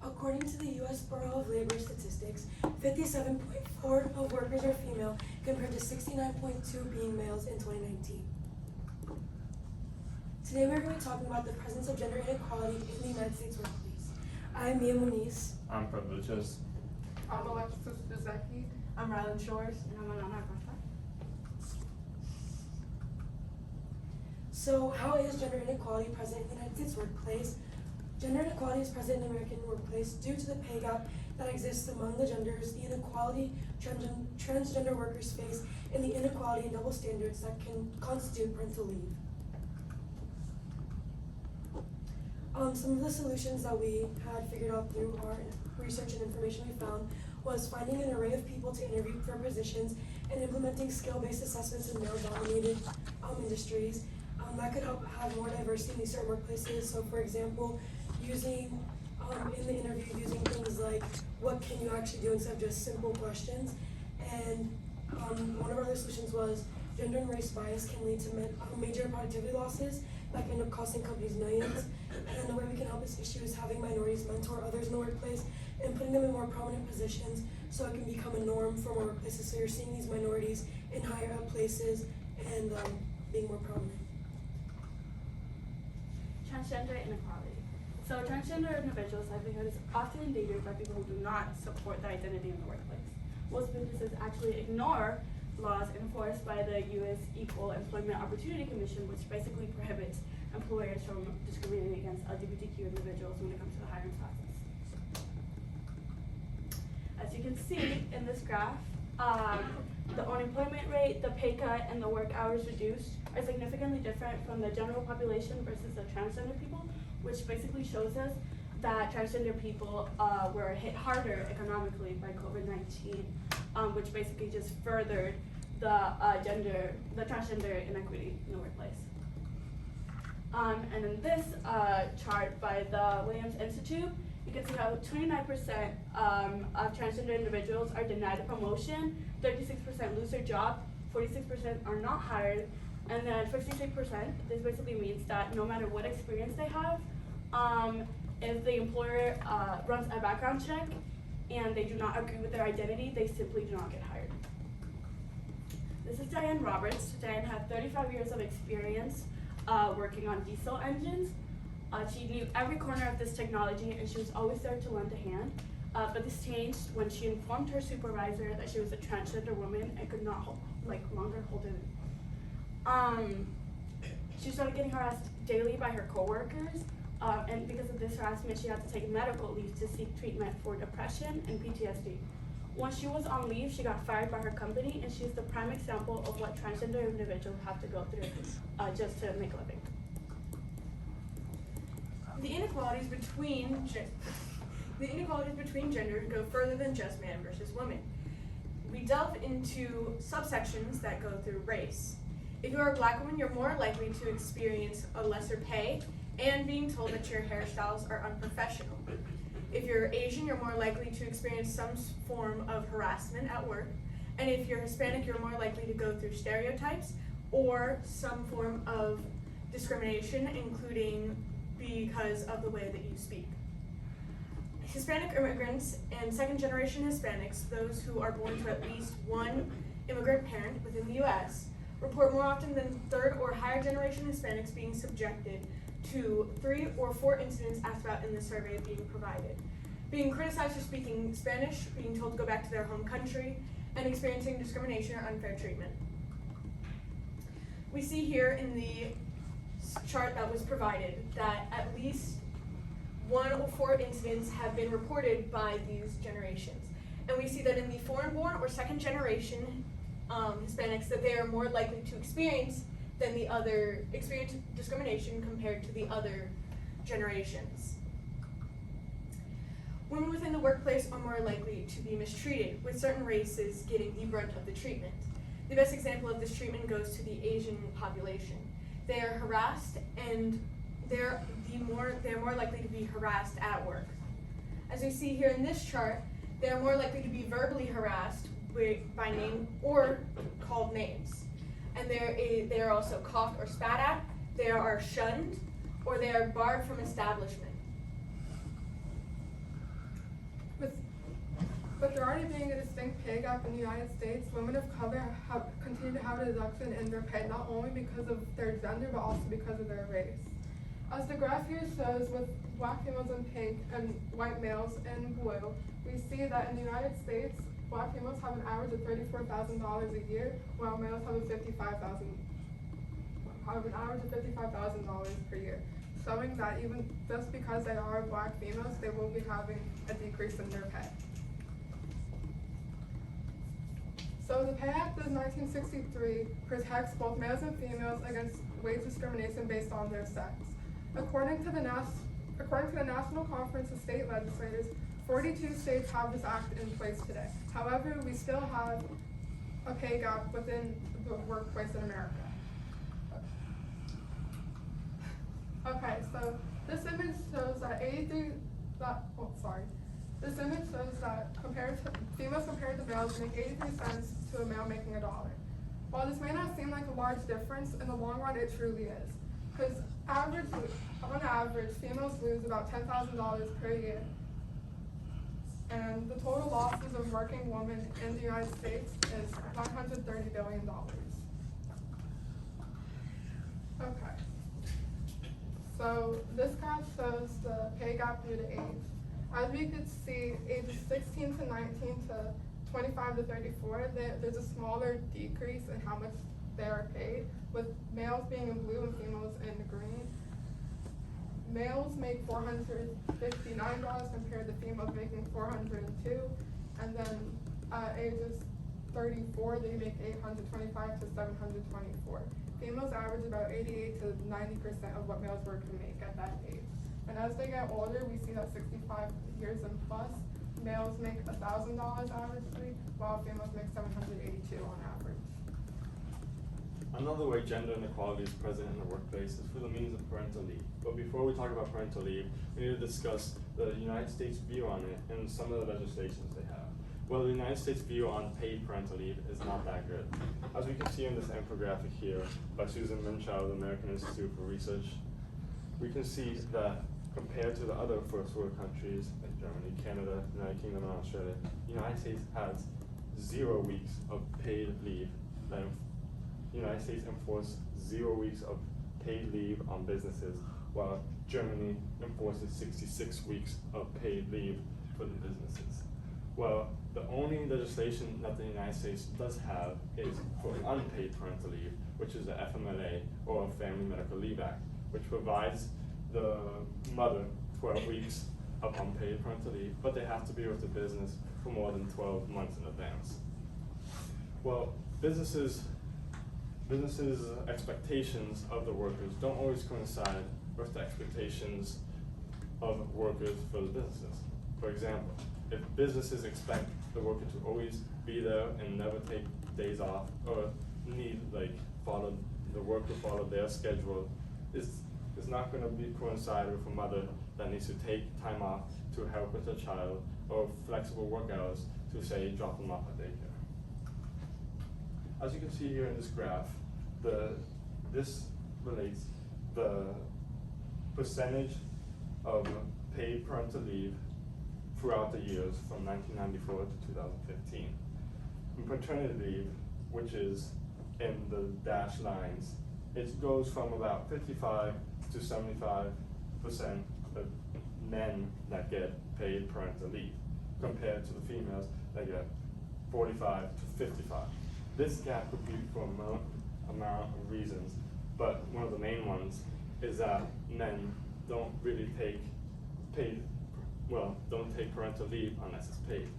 According to the U.S. Bureau of Labor Statistics, 57.4% of workers are female compared to 69.2% being males in 2019. Today we're going to be talking about the presence of gender inequality in the United States workplace. I'm Mia Muniz. I'm Fred Luchas. I'm Alexis Zuzecki. I'm Rylan Shores. And I'm Alana Acosta. So how is gender inequality present in the United States workplace? Gender inequality is present in the American workplace due to the pay gap that exists among the genders, the inequality transgender workers face, and the inequality and double standards that can constitute parental leave. Some of the solutions that we had figured out through our research and information we found was finding an array of people to interview for positions and implementing skill-based assessments in male-dominated industries. That could help have more diversity in these certain workplaces. So for example, using in the interview, using things like what can you actually do instead of just simple questions. And one of our other solutions was gender and race bias can lead to major productivity losses that can end up costing companies millions. And the way we can help this issue is having minorities mentor others in the workplace and putting them in more prominent positions so it can become a norm for more workplaces. So you're seeing these minorities in higher up places and being more prominent. Transgender inequality. So transgender individuals' livelihood is often endangered by people who do not support their identity in the workplace. Most businesses actually ignore laws enforced by the U.S. Equal Employment Opportunity Commission, which basically prohibits employers from discriminating against LGBTQ individuals when it comes to the hiring process. As you can see in this graph, the unemployment rate, the pay cut, and the work hours reduced are significantly different from the general population versus the transgender people, which basically shows us that transgender people were hit harder economically by COVID-19, which basically just furthered the transgender inequity in the workplace. And in this chart by the Williams Institute, you can see how 29% of transgender individuals are denied a promotion, 36% lose their job, 46% are not hired, and then 53%, this basically means that no matter what experience they have, if the employer runs a background check and they do not agree with their identity, they simply do not get hired. This is Diane Roberts. Diane had 35 years of experience working on diesel engines. She knew every corner of this technology and she was always there to lend a hand. But this changed when she informed her supervisor that she was a transgender woman and could not longer hold it. She started getting harassed daily by her coworkers, and because of this harassment, she had to take medical leave to seek treatment for depression and PTSD. Once she was on leave, she got fired by her company, and she's the prime example of what transgender individuals have to go through just to make a living. The inequalities between genders go further than just man versus woman. We delve into subsections that go through race. If you're a black woman, you're more likely to experience a lesser pay and being told that your hairstyles are unprofessional. If you're Asian, you're more likely to experience some form of harassment at work. And if you're Hispanic, you're more likely to go through stereotypes or some form of discrimination, including because of the way that you speak. Hispanic immigrants and second-generation Hispanics, those who are born to at least one immigrant parent within the U.S., report more often than third or higher generation Hispanics being subjected to 3 or 4 incidents asked about in the survey being provided. Being criticized for speaking Spanish, being told to go back to their home country, and experiencing discrimination or unfair treatment. We see here in the chart that was provided that at least 1 or 4 incidents have been reported by these generations. And we see that in the foreign-born or second-generation Hispanics, that they are more likely to experience discrimination compared to the other generations. Women within the workplace are more likely to be mistreated, with certain races getting the brunt of the treatment. The best example of this treatment goes to the Asian population. They are harassed, and they're more likely to be harassed at work. As we see here in this chart, they are more likely to be verbally harassed by name or called names. And they are also coughed or spat at, they are shunned, or they are barred from establishment. distinct pay gap in the United States, women of color continue to have a deduction in their pay not only because of their gender but also because of their race. As the graph here shows, with black females in pink and white males in blue, we see that in the United States, black females have an average of $34,000 a year, while males have an average of $55,000 per year, showing that even just because they are black females, they will be having a decrease in their pay. So the Pay Act of 1963 protects both males and females against wage discrimination based on their sex. According to the National Conference of State Legislators, 42 states have this act in place today. However, we still have a pay gap within the workplace in America. Okay, so this image shows that females compared to males make 83 cents to a male making $1. While this may not seem like a large difference, in the long run it truly is. Because on average, females lose about $10,000 per year. And the total losses of working women in the United States is $130 billion. Okay. So this graph shows the pay gap due to age. As we could see, ages 16 to 19 to 25 to 34, there's a smaller decrease in how much they are paid, with males being in blue and females in green. Males make $459 compared to females making $402, and then at ages 34, they make $825 to $724. Females average about 88 to 90% of what males were to make at that age. And as they get older, we see that 65 years and plus, males make $1,000 averagely, while females make $782 on average. Another way gender inequality is present in the workplace is through the means of parental leave. But before we talk about parental leave, we need to discuss the United States view on it and some of the legislations they have. Well, the United States view on paid parental leave is not that good. As we can see in this infographic here by Susan Minchow of the American Institute for Research, we can see that compared to the other first world countries like Germany, Canada, United Kingdom, and Australia, the United States has 0 weeks of paid leave. The United States enforces 0 weeks of paid leave on businesses, while Germany enforces 66 weeks of paid leave for the businesses. Well, the only legislation that the United States does have is for unpaid parental leave, which is the FMLA, or Family Medical Leave Act, which provides the mother 12 weeks of unpaid parental leave, but they have to be with the business for more than 12 months in advance. Well, businesses' expectations of the workers don't always coincide with the expectations of workers for the businesses. For example, if businesses expect the worker to always be there and never take days off, or the worker follow their schedule, it's not going to coincide with a mother that needs to take time off to help with a child, or flexible work hours to say drop them off at daycare. As you can see here in this graph, this relates the percentage of paid parental leave throughout the years from 1994 to 2015. And paternity leave, which is in the dashed lines, it goes from about 55 to 75% of men that get paid parental leave, compared to the females that get 45 to 55. This gap could be for a amount of reasons, but one of the main ones is that men don't really take parental leave unless it's paid.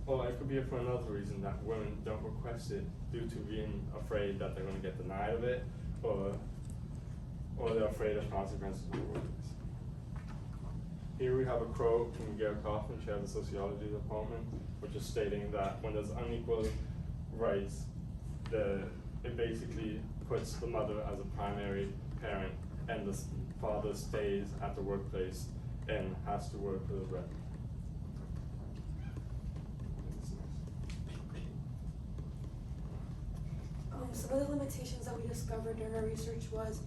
Or it could be for another reason, that women don't request it due to being afraid that they're going to get denied of it, or they're afraid of consequences in the workplace. Here we have a quote from Gary Kaufman, chair of the sociology department, which is stating that when there's unequal rights, it basically puts the mother as a primary parent, and the father stays at the workplace and has to work for the bread. Some of the limitations that we discovered during our research was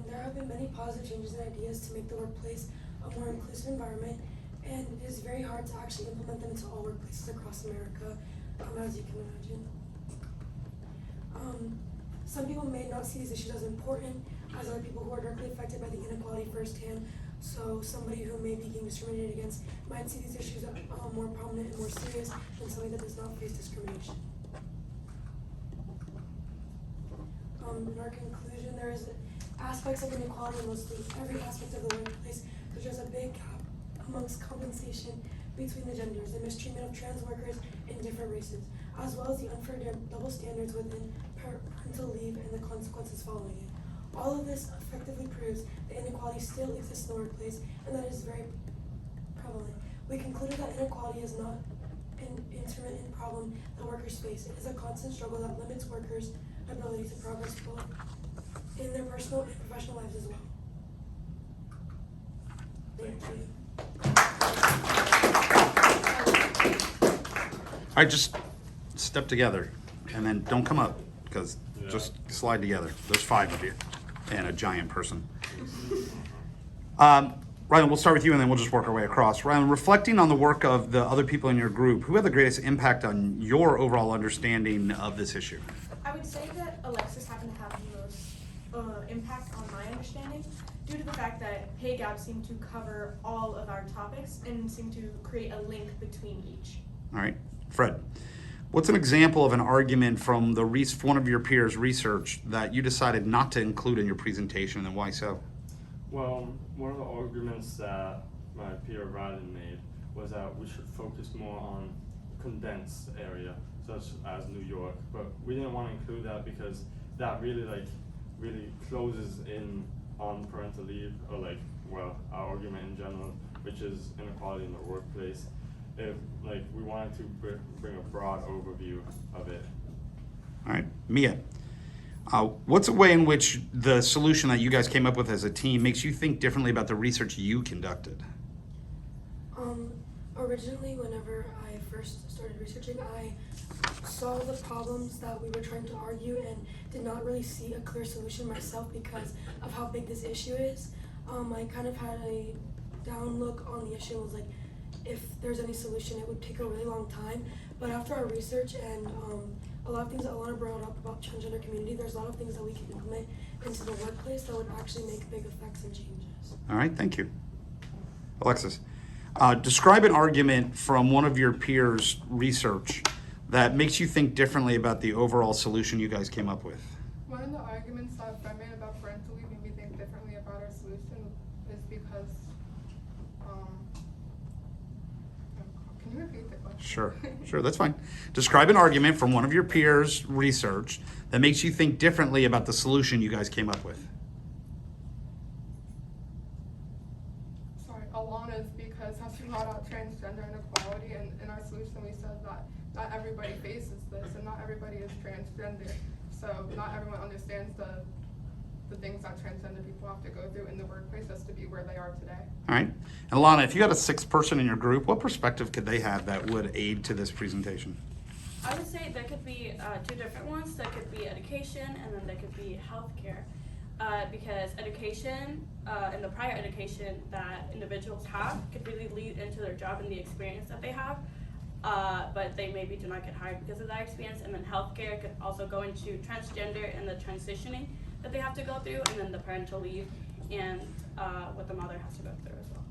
there have been many positive changes and ideas to make the workplace a more inclusive environment, and it is very hard to actually implement them into all workplaces across America, as you can imagine. Some people may not see these issues as important as other people who are directly affected by the inequality firsthand. So somebody who may be being discriminated against might see these issues as more prominent and more serious than somebody that does not face discrimination. In our conclusion, there is aspects of inequality in mostly every aspect of the workplace. There's a big gap amongst compensation between the genders, the mistreatment of trans workers in different races, as well as the unfair double standards within parental leave and the consequences following it. All of this effectively proves that inequality still exists in the workplace and that it is very prevalent. We concluded that inequality is not an intermittent problem that workers face. It is a constant struggle that limits workers' ability to progress both in their personal and professional lives as well. Thank you. All right, just step together and then don't come up because just slide together. There's 5 of you and a giant person. Rylan, we'll start with you and then we'll just work our way across. Rylan, reflecting on the work of the other people in your group, who had the greatest impact on your overall understanding of this issue? I would say that Alexis happened to have the most impact on my understanding due to the fact that pay gaps seem to cover all of our topics and seem to create a link between each. All right, Fred, what's an example of an argument from one of your peers' research that you decided not to include in your presentation, and why so? Well, one of the arguments that my peer Rylan made was that we should focus more on condensed area, such as New York, but we didn't want to include that because that really closes in on parental leave, or our argument in general, which is inequality in the workplace. If we wanted to bring a broad overview of it. All right, Mia, what's a way in which the solution that you guys came up with as a team makes you think differently about the research you conducted? Originally, whenever I first started researching, I saw the problems that we were trying to argue and did not really see a clear solution myself because of how big this issue is. I kind of had a down look on the issue and was like, if there's any solution, it would take a really long time. But after our research and a lot of things that Alana brought up about transgender community, there's a lot of things that we can implement into the workplace that would actually make big effects and changes. All right, thank you. Alexis, describe an argument from one of your peers' research that makes you think differently about the overall solution you guys came up with. One of the arguments that I made about parental leave made me think differently about our solution is because, can you repeat the question? Sure, that's fine. Describe an argument from one of your peers' research that makes you think differently about the solution you guys came up with. Sorry, Alana's, because how she brought out transgender inequality, and in our solution we said that not everybody faces this and not everybody is transgender. So not everyone understands the things that transgender people have to go through in the workplace just to be where they are today. All right. And Alana, if you had a 6th person in your group, what perspective could they have that would aid to this presentation? I would say there could be 2 different ones. There could be education and then there could be healthcare. Because education and the prior education that individuals have could really lead into their job and the experience that they have. But they maybe do not get hired because of that experience. And then healthcare could also go into transgender and the transitioning that they have to go through, and then the parental leave and what the mother has to go through as well.